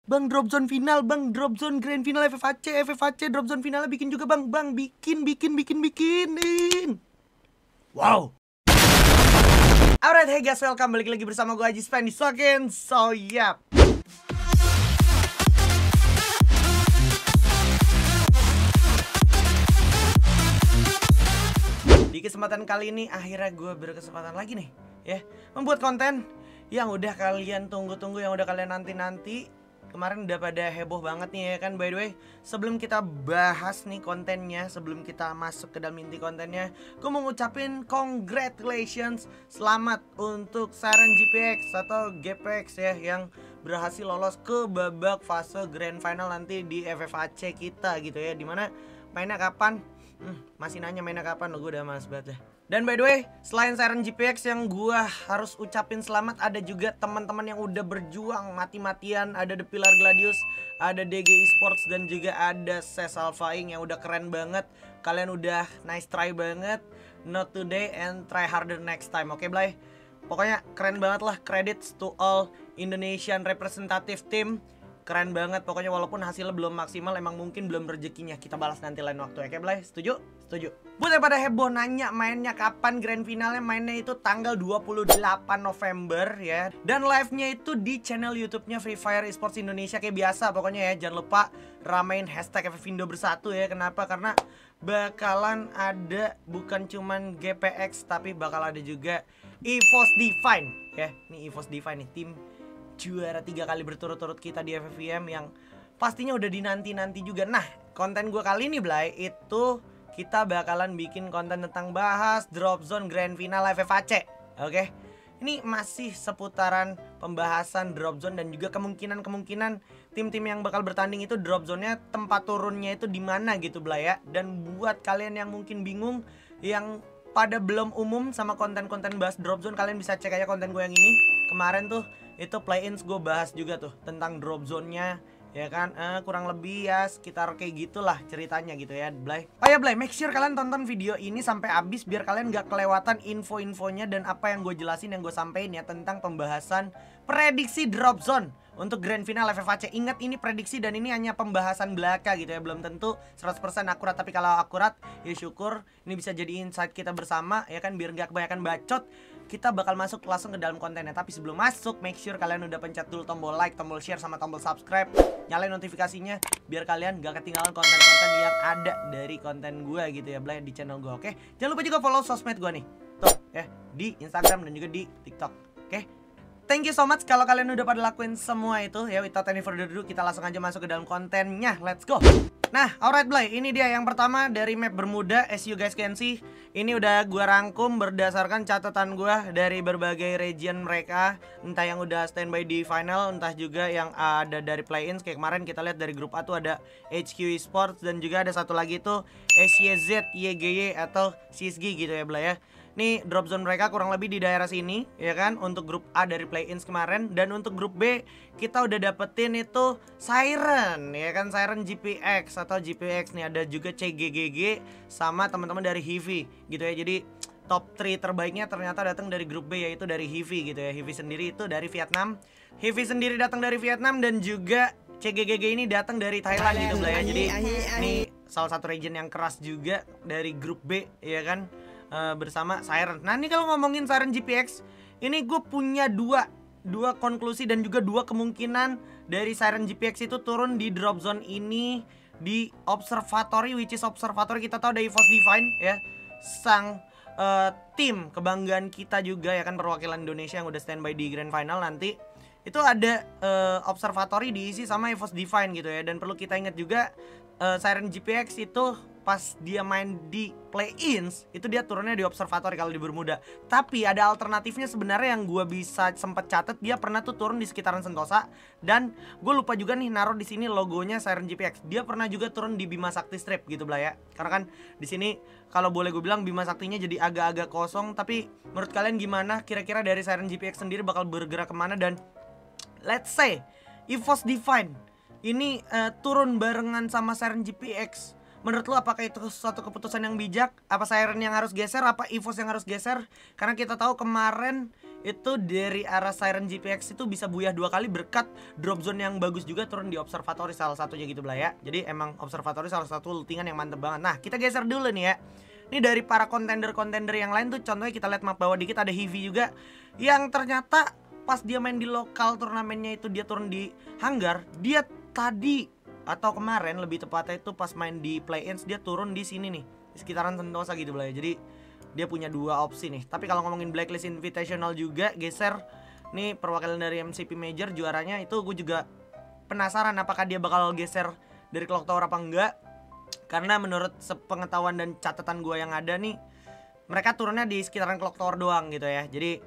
Bang, drop zone final, bang, drop zone grand final FFHC drop zone finalnya bikin juga bang, bikinin. Wow. Alright, hey guys, welcome balik lagi bersama gue Aji Span di Soken. So yap. Di kesempatan kali ini akhirnya gue berkesempatan lagi nih ya, membuat konten yang udah kalian tunggu-tunggu, yang udah kalian nanti-nanti. Kemarin udah pada heboh banget nih ya kan. By the way, sebelum kita bahas nih kontennya, sebelum kita masuk ke dalam inti kontennya, gue mau ngucapin congratulations, selamat untuk Siren GPX atau GPX ya, yang berhasil lolos ke babak fase grand final nanti di FFHC kita gitu ya. Dimana mainnya kapan? Masih nanya mainnya kapan, gue udah males banget deh. Dan by the way, selain Siren GPX yang gue harus ucapin selamat, ada juga teman-teman yang udah berjuang mati-matian. Ada The Pillar Gladius, ada DG Esports, dan juga ada Ses Alphaing yang udah keren banget. Kalian udah nice try banget. Not today and try harder next time. Oke, Blay? Pokoknya keren banget lah. Credits to all Indonesian representative team. Keren banget, pokoknya walaupun hasilnya belum maksimal, emang mungkin belum rezekinya. Kita balas nanti lain waktu ya, Blay? Setuju? Setuju. Buat yang pada heboh nanya mainnya kapan grand finalnya, mainnya itu tanggal 28 November ya. Dan live-nya itu di channel YouTube-nya Free Fire Esports Indonesia kayak biasa pokoknya ya. Jangan lupa ramein hashtag FFindo bersatu ya. Kenapa? Karena bakalan ada bukan cuman GPX, tapi bakal ada juga EVOS Divine ya. Nih EVOS Divine nih, tim juara 3 kali berturut-turut kita di FFVM yang pastinya udah dinanti-nanti juga. Nah, konten gue kali ini, Blay, itu kita bakalan bikin konten tentang bahas drop zone grand final FFHC. Oke. Ini masih seputaran pembahasan drop zone dan juga kemungkinan tim-tim yang bakal bertanding itu drop zone-nya, tempat turunnya itu di mana gitu, Blay ya. Dan buat kalian yang mungkin bingung, yang pada belum umum sama konten-konten bahas drop zone, kalian bisa cek aja konten gue yang ini. Kemarin tuh itu play-ins gue bahas juga tuh tentang drop zone-nya ya kan. Kurang lebih ya sekitar kayak gitulah ceritanya gitu ya, Blay. Oh ya, Blay, make sure kalian tonton video ini sampai habis biar kalian gak kelewatan info-infonya dan apa yang gue jelasin, yang gue sampein ya tentang pembahasan prediksi drop zone untuk grand final FFHC. Ingat, ini prediksi dan ini hanya pembahasan belaka gitu ya. Belum tentu 100% akurat, tapi kalau akurat ya syukur. Ini bisa jadi insight kita bersama ya kan, biar gak kebanyakan bacot. Kita bakal masuk langsung ke dalam kontennya. Tapi sebelum masuk, make sure kalian udah pencet dulu tombol like, tombol share, sama tombol subscribe. Nyalain notifikasinya biar kalian gak ketinggalan konten-konten yang ada dari konten gue gitu ya, Blay, di channel gue. Oke, jangan lupa juga follow sosmed gue nih tuh ya, di Instagram dan juga di TikTok. Oke, thank you so much kalau kalian udah pada lakuin semua itu ya. Without any further ado, kita langsung aja masuk ke dalam kontennya. Let's go. Nah, alright, Blay, ini dia yang pertama dari map Bermuda. As you guys can see, ini udah gua rangkum berdasarkan catatan gua dari berbagai region mereka. Entah yang udah standby di final, entah juga yang ada dari play-ins. Kayak kemarin kita lihat dari grup A tuh ada HQ Esports, dan juga ada satu lagi tuh SYZ YGY atau CSG gitu ya, Blay ya. Nih drop zone mereka kurang lebih di daerah sini ya kan, untuk grup A dari play-ins kemarin. Dan untuk grup B kita udah dapetin itu Siren ya kan, Siren GPX atau GPX nih. Ada juga CGGG sama teman-teman dari Hivi gitu ya. Jadi top 3 terbaiknya ternyata datang dari grup B, yaitu dari Hivi gitu ya. Hivi sendiri itu dari Vietnam. Hivi sendiri datang dari Vietnam, dan juga CGGG ini datang dari Thailand gitu lah ya. Jadi ini salah satu region yang keras juga dari grup B ya kan, bersama Siren. Nah, ini kalau ngomongin Siren GPX, ini gue punya dua konklusi dan juga dua kemungkinan dari Siren GPX itu turun di drop zone ini di Observatory, which is Observatory kita tahu dari EVOS Divine ya, sang tim kebanggaan kita juga ya kan, perwakilan Indonesia yang udah standby di grand final nanti. Itu ada Observatory diisi sama EVOS Divine gitu ya. Dan perlu kita ingat juga, Siren GPX itu pas dia main di play-ins itu dia turunnya di Observatory kalau di Bermuda. Tapi ada alternatifnya sebenarnya yang gue bisa sempet catet, dia pernah tuh turun di sekitaran Sentosa. Dan gue lupa juga nih naruh di sini logonya Siren GPX. Dia pernah juga turun di Bima Sakti Strip gitu, Blay ya. Karena kan di sini kalau boleh gue bilang Bima Saktinya jadi agak-agak kosong. Tapi menurut kalian gimana? Kira-kira dari Siren GPX sendiri bakal bergerak kemana? Dan let's say EVOS Divine ini turun barengan sama Siren GPX, Menurut lu apakah itu suatu keputusan yang bijak? Apa Siren yang harus geser? Apa EVOS yang harus geser? Karena kita tahu kemarin itu dari arah Siren GPX itu bisa buyah 2 kali berkat drop zone yang bagus juga turun di Observatory salah satunya gitu lah ya. Jadi emang Observatory salah satu lootingan yang mantep banget. Nah kita geser dulu nih ya. Ini dari para kontender-kontender yang lain tuh, contohnya kita lihat map bawah dikit ada Heavy juga, yang ternyata pas dia main di lokal turnamennya itu dia turun di Hanggar. Dia tadi atau kemarin lebih tepatnya itu pas main di play-ins dia turun di sini nih, di sekitaran Sentosa gitu lah ya. Jadi dia punya 2 opsi nih. Tapi kalau ngomongin Blacklist Invitational juga geser nih perwakilan dari MCP Major juaranya itu, gue juga penasaran apakah dia bakal geser dari Clock Tower apa enggak. Karena menurut sepengetahuan dan catatan gue yang ada nih, mereka turunnya di sekitaran Clock Tower doang gitu ya. Jadi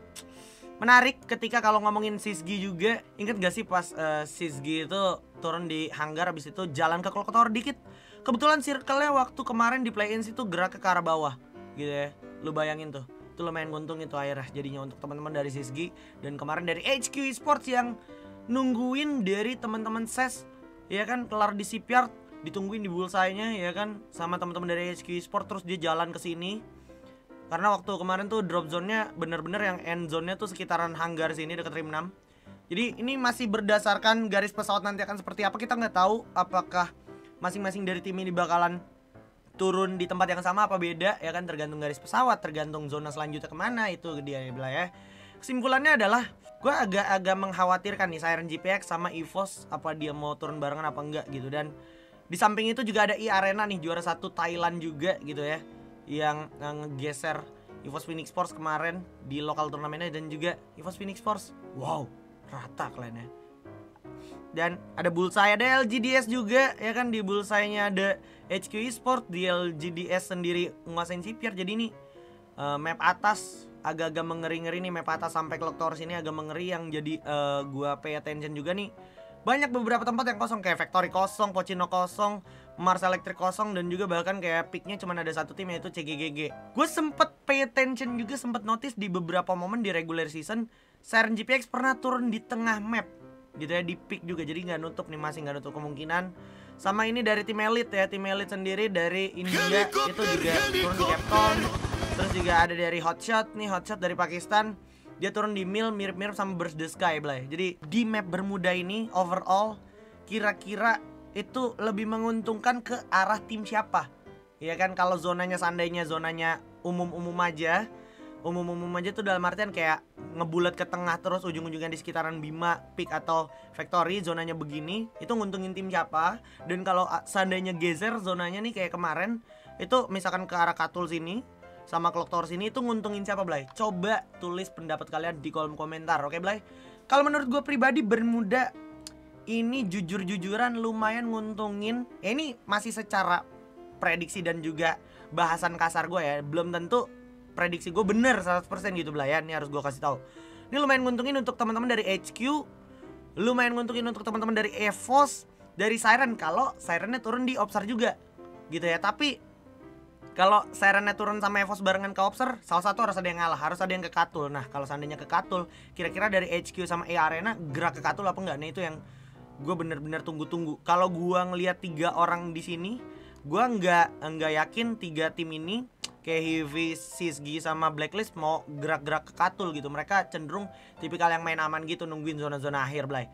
menarik ketika kalau ngomongin Sisgi juga. Ingat gak sih pas Sisgi itu turun di Hanggar, habis itu jalan ke Clock Tower dikit. Kebetulan circle-nya waktu kemarin di play-ins itu gerak ke arah bawah gitu ya. Lu bayangin tuh, itu lumayan untung itu akhirnya jadinya untuk teman-teman dari Sisgi. Dan kemarin dari HQ Esports yang nungguin dari teman-teman SES ya kan, kelar di Shipyard ditungguin di bullseye-nya ya kan sama teman-teman dari HQ Esports, terus dia jalan ke sini. Karena waktu kemarin tuh drop zone-nya bener-bener yang end zone-nya tuh sekitaran Hanggar sini dekat Rim 6. Jadi ini masih berdasarkan garis pesawat nanti akan seperti apa, kita nggak tahu apakah masing-masing dari tim ini bakalan turun di tempat yang sama apa beda ya kan, tergantung garis pesawat, tergantung zona selanjutnya kemana, itu dia ya. Kesimpulannya adalah gue agak mengkhawatirkan nih Siren GPX sama EVOS, apa dia mau turun barengan apa enggak gitu. Dan di samping itu juga ada Arena nih, juara 1 Thailand juga gitu ya, yang ngegeser EVOS Phoenix Force kemarin di lokal turnamennya. Dan juga EVOS Phoenix Force, wow, rata kliennya. Dan ada Bullseye, ada LGDS juga ya kan, di Bullseye-nya ada HQ Esports, di LGDS sendiri nguasain Shipyard. Jadi ini map atas agak-agak mengeri-ngeri nih, map atas sampai Clock Tower sini agak mengeri. Yang jadi gua pay attention juga nih, banyak beberapa tempat yang kosong, kayak Factory kosong, Pochino kosong, Mars Electric kosong, dan juga bahkan kayak picknya cuma ada 1 tim yaitu CGGG. Gue sempet pay attention juga, sempet notice di beberapa momen di regular season Siren GPX pernah turun di tengah map gitu ya, di pick juga. Jadi nggak nutup nih, masih nggak nutup kemungkinan. Sama ini dari tim Elite ya, tim Elite sendiri dari India itu juga turun di Capcom. Terus juga ada dari Hotshot nih, Hotshot dari Pakistan, dia turun di Mill, mirip-mirip sama Burst the Sky, Blay. Jadi di map Bermuda ini overall kira-kira itu lebih menguntungkan ke arah tim siapa? Ya kan, kalau zonanya seandainya zonanya umum-umum aja tuh dalam artian kayak ngebulat ke tengah terus ujung-ujungnya di sekitaran Bima, Peak atau Factory, zonanya begini, itu nguntungin tim siapa? Dan kalau seandainya geser zonanya nih kayak kemarin, itu misalkan ke arah Katul sini sama Clock Tower sini, itu nguntungin siapa, Blay? Coba tulis pendapat kalian di kolom komentar, oke Blay? Kalau menurut gue pribadi Bermuda ini jujur-jujuran lumayan nguntungin. Ya ini masih secara prediksi dan juga bahasan kasar gue ya, belum tentu prediksi gue bener 100% gitu Blay ya. Ini harus gue kasih tahu. Ini lumayan nguntungin untuk teman-teman dari HQ, lumayan nguntungin untuk teman-teman dari EVOS, dari Siren kalau Sirennya turun di Obser juga gitu ya. Tapi kalau Sirennya turun sama EVOS barengan ke Obser, salah satu harus ada yang ngalah, harus ada yang ke Katul. Nah kalau seandainya ke Katul, kira-kira dari HQ sama Arena gerak ke Katul apa enggak? Nah itu yang gue bener-bener tunggu-tunggu. Kalau gue ngelihat 3 orang di sini, gue nggak yakin 3 tim ini kayak Heavy, Sisgi sama Blacklist mau gerak-gerak ke Katul gitu. Mereka cenderung tipikal yang main aman gitu, nungguin zona-zona akhir, Blay,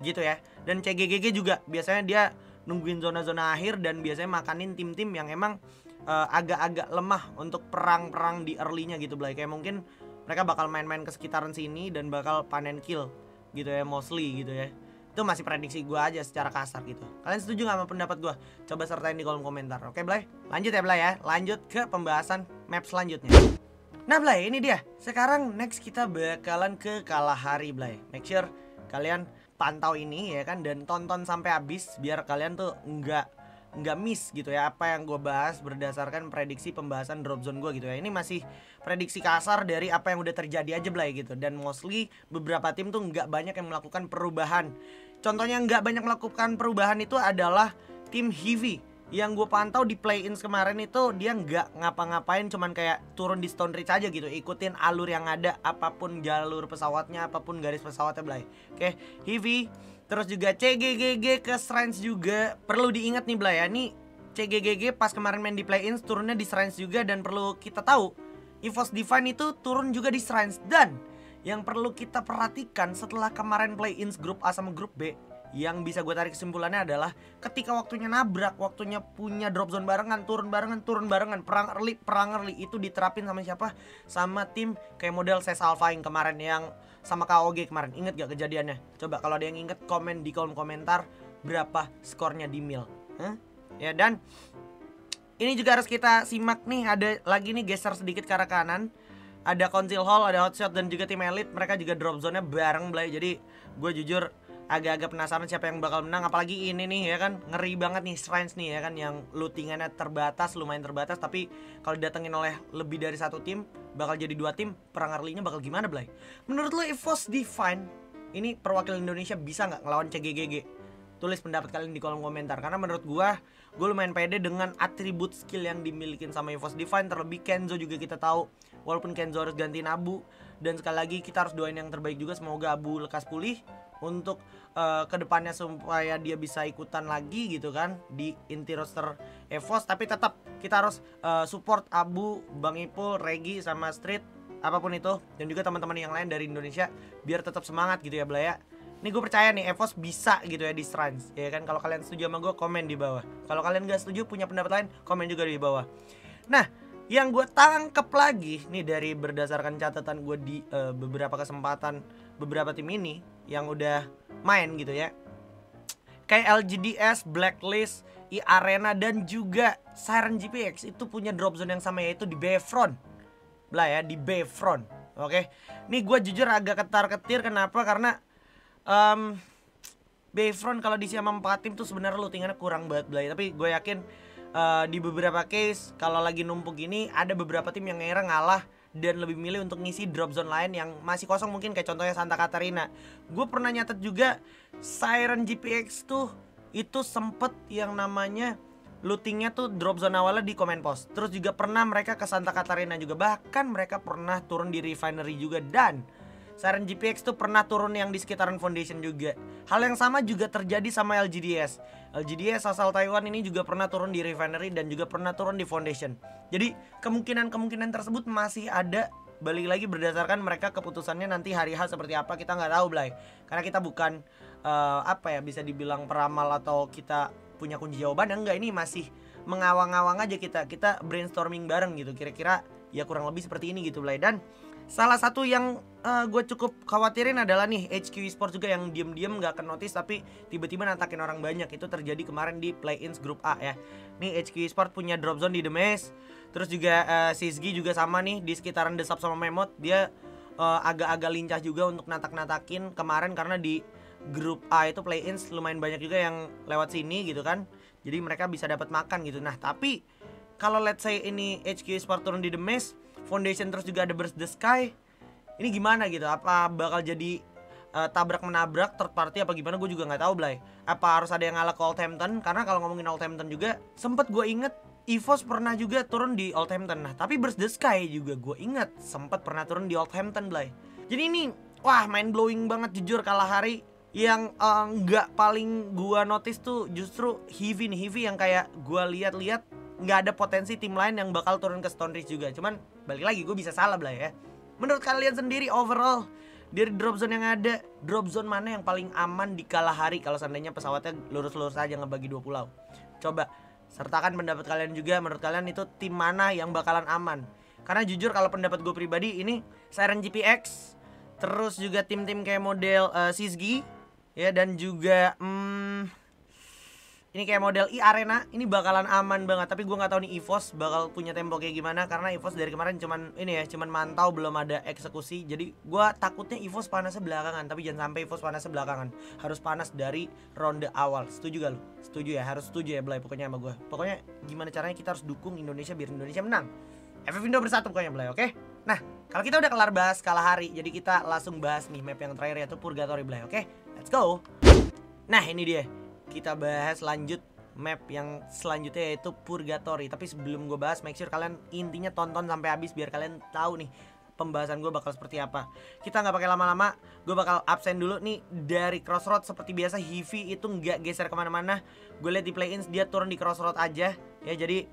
gitu ya. Dan CGGG juga biasanya dia nungguin zona-zona akhir dan biasanya makanin tim-tim yang emang agak-agak lemah untuk perang-perang di early-nya gitu, Blay. Kayak mungkin mereka bakal main-main ke sekitaran sini dan bakal panen kill gitu ya, mostly gitu ya. Itu masih prediksi gue aja secara kasar gitu. Kalian setuju gak sama pendapat gue? Coba sertain di kolom komentar. Oke Blay? Lanjut ya Blay ya. Lanjut ke pembahasan map selanjutnya. Nah Blay, ini dia. Sekarang next kita bakalan ke Kalahari, Blay. Make sure kalian pantau ini ya kan, dan tonton sampai habis biar kalian tuh nggak miss gitu ya apa yang gue bahas berdasarkan prediksi pembahasan drop zone gue gitu ya. Ini masih prediksi kasar dari apa yang udah terjadi aja Blay gitu. Dan mostly beberapa tim tuh nggak banyak yang melakukan perubahan. Contohnya nggak banyak melakukan perubahan itu adalah tim Heavy. Yang gue pantau di play-ins kemarin itu dia nggak ngapa-ngapain, cuman kayak turun di Stone Ridge aja gitu, ikutin alur yang ada, apapun jalur pesawatnya, apapun garis pesawatnya Blay. Oke, Heavy. Terus juga CGGG ke Shrines juga. Perlu diingat nih Blay ya, nih CGGG pas kemarin main di play-ins turunnya di Shrines juga. Dan perlu kita tahu EVOS Divine itu turun juga di Shrines. Dan yang perlu kita perhatikan setelah kemarin play-ins grup A sama grup B, yang bisa gue tarik kesimpulannya adalah ketika waktunya nabrak, waktunya punya drop zone barengan, turun barengan, perang early itu diterapin sama siapa? Sama tim kayak model Ses Alpha yang kemarin, yang sama KOG kemarin. Ingat gak kejadiannya? Coba kalau ada yang inget komen di kolom komentar berapa skornya di mil. Ya, dan ini juga harus kita simak nih, ada lagi nih geser sedikit ke arah kanan. Ada Council Hall, ada Hotshot dan juga tim Elite. Mereka juga drop zone-nya bareng, Blay. Jadi gue jujur agak-agak penasaran siapa yang bakal menang. Apalagi ini nih ya kan, ngeri banget nih Shrines nih ya kan, yang lootingannya terbatas, lumayan terbatas. Tapi kalau didatengin oleh lebih dari satu tim, bakal jadi 2 tim. Perang early-nya bakal gimana, Blay? Menurut lo EVOS Divine ini perwakilan Indonesia bisa nggak ngelawan CGGG? Tulis pendapat kalian di kolom komentar. Karena menurut gue lumayan pede dengan atribut skill yang dimiliki sama EVOS Divine. Terlebih Kenzo juga kita tahu, walaupun Kenzo harus gantiin Abu. Dan sekali lagi kita harus doain yang terbaik juga, semoga Abu lekas pulih untuk kedepannya supaya dia bisa ikutan lagi gitu kan di inti roster EVOS. Tapi tetap kita harus support Abu, Bang Ipul, Regi sama Street, apapun itu, dan juga teman-teman yang lain dari Indonesia biar tetap semangat gitu ya, Blaya. Ini gue percaya nih EVOS bisa gitu ya di Shrines, ya kan. Kalau kalian setuju sama gue, komen di bawah. Kalau kalian gak setuju, punya pendapat lain, komen juga di bawah. Nah, yang gue tangkep lagi nih dari berdasarkan catatan gue di beberapa kesempatan beberapa tim ini yang udah main gitu ya, kayak LGDS, Blacklist, Arena dan juga Siren GPX itu punya drop zone yang sama, yaitu di Bayfront lah ya, di Bayfront. Oke, nih gue jujur agak ketar-ketir. Kenapa? Karena Bayfront kalau diisi sama 4 tim tuh sebenarnya lootingannya kurang banget, Blay. Tapi gue yakin di beberapa case kalau lagi numpuk gini, ada beberapa tim yang ngalah dan lebih milih untuk ngisi drop zone lain yang masih kosong, mungkin kayak contohnya Santa Catarina. Gue pernah nyatet juga Siren GPX tuh itu sempet yang namanya lootingnya tuh drop zone awalnya di Command Post. Terus juga pernah mereka ke Santa Catarina juga, bahkan mereka pernah turun di Refinery juga. Dan Siren GPX tuh pernah turun yang di sekitaran Foundation juga. Hal yang sama juga terjadi sama LGDS. LGDS asal Taiwan ini juga pernah turun di Refinery dan juga pernah turun di Foundation. Jadi kemungkinan tersebut masih ada. Balik lagi berdasarkan mereka keputusannya nanti hari H seperti apa, kita nggak tahu, Blay. Karena kita bukan bisa dibilang peramal atau kita punya kunci jawaban. Enggak, ini masih mengawang-awang aja, kita brainstorming bareng gitu. Kira-kira ya kurang lebih seperti ini gitu, Blay. Dan salah satu yang gue cukup khawatirin adalah nih HQ Esports juga yang diem-diem gak akan notice tapi tiba-tiba natakin orang banyak. Itu terjadi kemarin di play-ins grup A ya. Nih HQ Esports punya drop zone di The Maze. Terus juga Sisgi juga sama nih di sekitaran The Sub sama Memot. Dia agak-agak lincah juga untuk natak-natakin kemarin, karena di grup A itu play-ins lumayan banyak juga yang lewat sini gitu kan. Jadi mereka bisa dapat makan gitu. Nah tapi kalau let's say ini HQ Esports turun di The Maze, Foundation terus juga ada Burst the Sky, ini gimana gitu? Apa bakal jadi tabrak menabrak third party apa gimana? Gue juga nggak tahu, Blay. Apa harus ada yang ngalah ke Oldhampton? Karena kalau ngomongin Oldhampton juga sempet gue inget EVOS pernah juga turun di Oldhampton. Nah tapi Burst the Sky juga gue inget sempet pernah turun di Oldhampton, Blay. Jadi ini wah mind blowing banget jujur. Kalah hari yang nggak paling gue notice tuh justru Heavy nih. Heavy yang kayak gue lihat-lihat nggak ada potensi tim lain yang bakal turun ke Stone Ridge juga. Cuman balik lagi gue bisa salah, Blay ya. Menurut kalian sendiri overall dari drop zone yang ada, drop zone mana yang paling aman di Kalahari kalau seandainya pesawatnya lurus-lurus aja ngebagi 2 pulau? Coba sertakan pendapat kalian juga. Menurut kalian itu tim mana yang bakalan aman? Karena jujur kalau pendapat gue pribadi, ini Siren GPX, terus juga tim-tim kayak model Sisgi ya, dan juga ini kayak model Arena, ini bakalan aman banget. Tapi gue nggak tahu nih EVOS bakal punya tempo kayak gimana, karena EVOS dari kemarin cuman mantau, belum ada eksekusi. Jadi gue takutnya EVOS panasnya belakangan. Tapi jangan sampai EVOS panasnya belakangan, harus panas dari ronde awal. Setuju gak lu? Setuju ya, harus setuju ya, Blay. Pokoknya sama gue. Pokoknya gimana caranya kita harus dukung Indonesia biar Indonesia menang. FF Indo bersatu pokoknya, Blay, oke? Nah, kalau kita udah kelar bahas Kalahari, jadi kita langsung bahas nih map yang terakhir, yaitu Purgatory, Blay, oke? Let's go. Nah ini dia, kita bahas lanjut map yang selanjutnya, yaitu Purgatory. Tapi sebelum gue bahas, make sure kalian intinya tonton sampai habis biar kalian tahu nih pembahasan gue bakal seperti apa. Kita nggak pakai lama-lama, gue bakal absen dulu nih dari Crossroad. Seperti biasa Heavy itu nggak geser kemana-mana. Gue lihat di play-ins dia turun di Crossroad aja ya. Jadi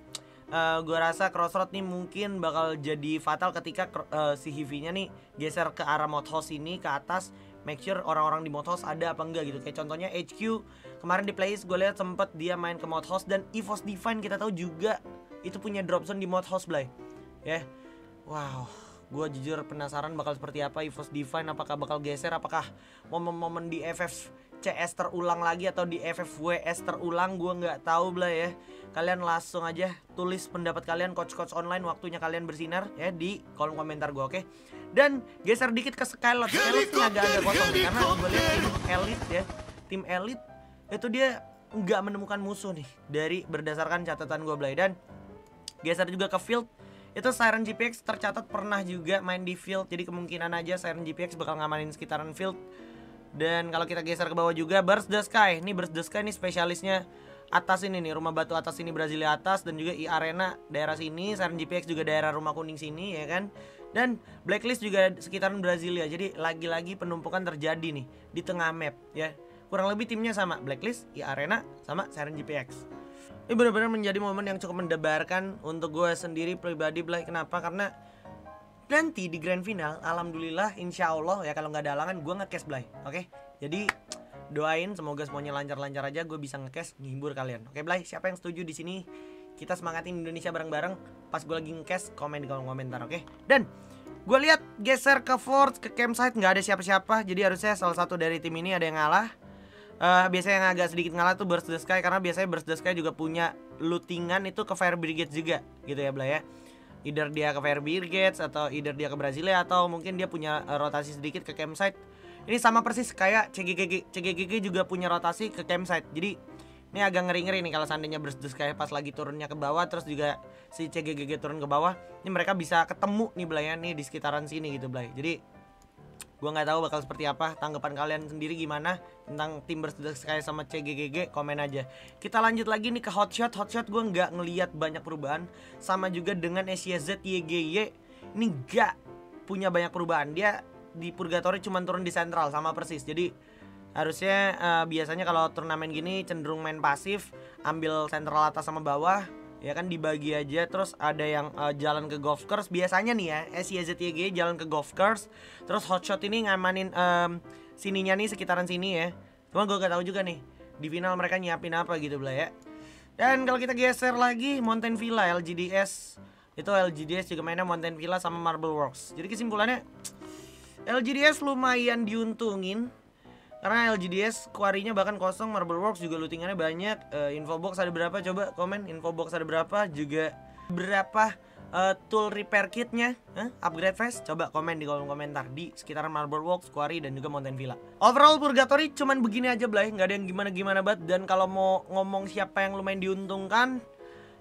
gue rasa Crossroad nih mungkin bakal jadi fatal ketika si Heavy-nya nih geser ke arah Mod House ini ke atas. Make sure orang-orang di Mod House ada apa enggak gitu. Kayak contohnya HQ kemarin di playlist gue lihat sempet dia main ke Mod House. Dan EVOS Divine kita tahu juga itu punya drop zone di Mod House, Blay. Ya. Wow, gue jujur penasaran bakal seperti apa EVOS Divine. Apakah bakal geser, apakah momen-momen di FFCS terulang lagi atau di FFWS terulang, gue nggak tahu, Blay ya. Kalian langsung aja tulis pendapat kalian, coach-coach online, waktunya kalian bersinar ya di kolom komentar gue, oke? Dan geser dikit ke Skylot. Skylot ini agak-agak kosong nih, karena gue lihat tim Elite ya, tim Elite itu dia nggak menemukan musuh nih dari berdasarkan catatan gue, Blay. Dan geser juga ke field, itu Siren GPX tercatat pernah juga main di field. Jadi kemungkinan aja Siren GPX bakal ngamanin sekitaran field. Dan kalau kita geser ke bawah juga Burst the Sky. Ini Burst the Sky nih spesialisnya atas ini nih, rumah batu atas ini, Brasilia atas. Dan juga Arena daerah sini, Siren GPX juga daerah rumah kuning sini ya kan. Dan Blacklist juga sekitaran Brasilia. Jadi lagi-lagi penumpukan terjadi nih di tengah map ya. Kurang lebih timnya sama, Blacklist, Arena, sama Siren GPX. Ini benar-benar menjadi momen yang cukup mendebarkan untuk gue sendiri pribadi, Blay. Kenapa? Karena nanti di grand final, alhamdulillah, insya Allah ya, kalau nggak ada halangan, gue nge-cash, Blay. Oke? Jadi doain semoga semuanya lancar-lancar aja, gue bisa nge-cash, ngehibur kalian. Oke, Blay? Siapa yang setuju di sini? Kita semangatin Indonesia bareng-bareng. Pas gue lagi nge-cash, komen di kolom komentar, oke? Dan gue lihat geser ke fort, ke campsite, nggak ada siapa-siapa. Jadi harusnya salah satu dari tim ini ada yang ngalah. Biasanya yang agak sedikit ngalah tuh Burst the Sky, karena biasanya Burst the Sky juga punya lootingan itu ke Fire Brigade juga gitu ya, Blay ya. Either dia ke Fire Brigade atau either dia ke Brasilia, atau mungkin dia punya rotasi sedikit ke campsite. Ini sama persis kayak CGGG juga punya rotasi ke campsite. Jadi ini agak ngeri-ngeri nih kalau seandainya Burst the Sky pas lagi turunnya ke bawah, terus juga si CGGG turun ke bawah. Ini mereka bisa ketemu nih, Blay ya, nih di sekitaran sini gitu, Blay. Jadi gue nggak tahu bakal seperti apa. Tanggapan kalian sendiri gimana tentang tim Burst the Sky sama CGGG? Komen aja. Kita lanjut lagi nih ke Hotshot. Hotshot gue nggak ngelihat banyak perubahan. Sama juga dengan SYZ YGY. Ini nggak punya banyak perubahan. Dia di Purgatory cuma turun di Central sama persis. Jadi harusnya biasanya kalau turnamen gini cenderung main pasif, ambil Central atas sama bawah. Ya kan dibagi aja, terus ada yang jalan ke golf course biasanya nih ya, SYZYG jalan ke golf course, terus Hotshot ini ngamanin sininya nih, sekitaran sini ya. Cuma gue gak tahu juga nih di final mereka nyiapin apa gitu, Blay ya. Dan kalau kita geser lagi Mountain Villa, LGDS itu LGDS juga mainnya Mountain Villa sama Marble Works. Jadi kesimpulannya LGDS lumayan diuntungin karena LGDS kuarinya bahkan kosong, Marble Works juga lootingannya banyak. Infobox ada berapa? Coba komen infobox ada berapa? Juga berapa tool repair kitnya? Upgrade fast? Coba komen di kolom komentar di sekitaran Marble Works, Quarry, dan juga Mountain Villa. Overall Purgatory cuman begini aja, Blay. Nggak ada yang gimana-gimana banget. Dan kalau mau ngomong siapa yang lumayan diuntungkan,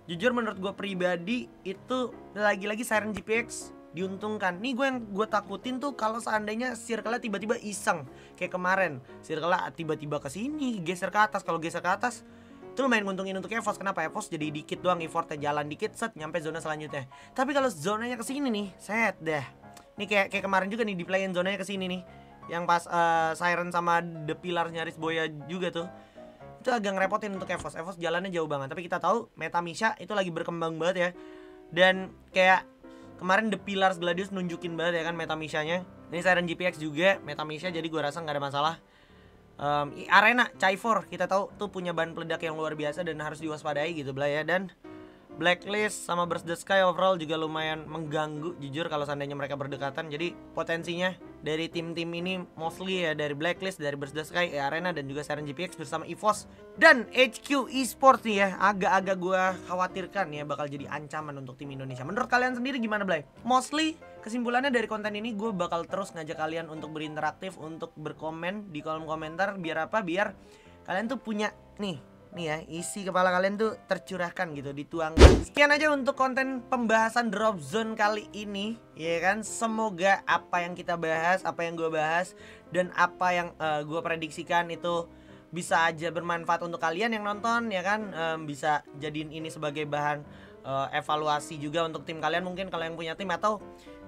jujur menurut gue pribadi itu lagi-lagi Siren GPX diuntungkan. Nih yang gue takutin tuh kalau seandainya circle-nya tiba-tiba iseng kayak kemarin, circle-nya tiba-tiba ke sini geser ke atas. Kalau geser ke atas itu lumayan nguntungin untuk EVOS. Kenapa? EVOS jadi dikit doang, effortnya jalan dikit, set nyampe zona selanjutnya. Tapi kalau zonanya ke sini nih, set dah. Nih kayak kemarin juga nih di play-in zonanya ke sini nih. Yang pas Siren sama The Pillar nyaris boya juga tuh. Itu agak ngerepotin untuk EVOS. EVOS jalannya jauh banget. Tapi kita tahu Meta Misha itu lagi berkembang banget ya. Dan kayak kemarin The Pillars Gladius nunjukin banget ya kan Meta Misha-nya. Ini Siren GPX juga Meta Misha, jadi gue rasa nggak ada masalah. Arena Chaifor kita tahu tuh punya bahan peledak yang luar biasa dan harus diwaspadai gitu, Blay ya. Dan Blacklist sama Burst the Sky overall juga lumayan mengganggu jujur kalau seandainya mereka berdekatan. Jadi potensinya dari tim-tim ini mostly ya dari Blacklist, dari Burst the Sky, Arena, dan juga Siren GPX bersama EVOS dan HQ Esports nih ya. Agak-agak gue khawatirkan ya bakal jadi ancaman untuk tim Indonesia. Menurut kalian sendiri gimana, Blay? Mostly kesimpulannya dari konten ini gue bakal terus ngajak kalian untuk berinteraktif, untuk berkomen di kolom komentar. Biar apa? Biar kalian tuh punya nih ya, isi kepala kalian tuh tercurahkan gitu, dituangkan. Sekian aja untuk konten pembahasan drop zone kali ini ya kan. Semoga apa yang kita bahas, apa yang gue bahas, dan apa yang gue prediksikan itu bisa aja bermanfaat untuk kalian yang nonton ya kan. Bisa jadiin ini sebagai bahan evaluasi juga untuk tim kalian mungkin kalau yang punya tim, atau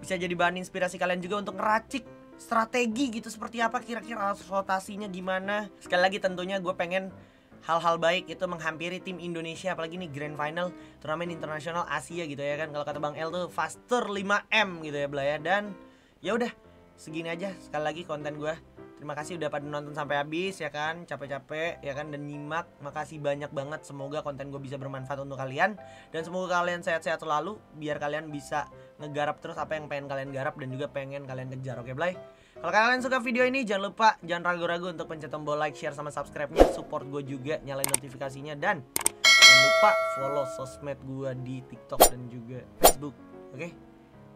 bisa jadi bahan inspirasi kalian juga untuk ngeracik strategi gitu, seperti apa kira-kira rotasinya gimana. Sekali lagi tentunya gue pengen hal-hal baik itu menghampiri tim Indonesia, apalagi nih grand final turnamen internasional Asia gitu ya kan. Kalau kata Bang L tuh faster 5M gitu ya Blaya. Dan ya udah segini aja sekali lagi konten gue. Terima kasih udah pada nonton sampai habis ya kan, capek-capek ya kan dan nyimak. Makasih banyak banget, semoga konten gue bisa bermanfaat untuk kalian. Dan semoga kalian sehat-sehat selalu, biar kalian bisa ngegarap terus apa yang pengen kalian garap dan juga pengen kalian kejar. Oke Blay? Kalau kalian suka video ini jangan lupa, jangan ragu-ragu untuk pencet tombol like, share, sama subscribe-nya. Support gue juga, nyalain notifikasinya. Dan jangan lupa follow sosmed gue di TikTok dan juga Facebook. Oke?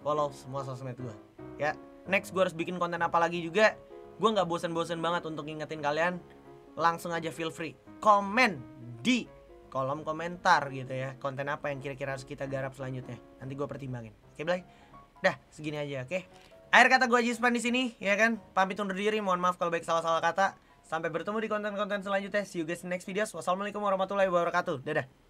Follow semua sosmed gue ya. Next gue harus bikin konten apa lagi juga. Gue gak bosen-bosen banget untuk ngingetin kalian. Langsung aja feel free komen di kolom komentar gitu ya, konten apa yang kira-kira harus kita garap selanjutnya. Nanti gue pertimbangin. Oke Blay? Dah segini aja oke. Akhir kata gue Jispan di sini ya kan. Pamit undur diri, mohon maaf kalau baik salah-salah kata. Sampai bertemu di konten-konten selanjutnya. See you guys in next videos. Wassalamualaikum warahmatullahi wabarakatuh. Dadah.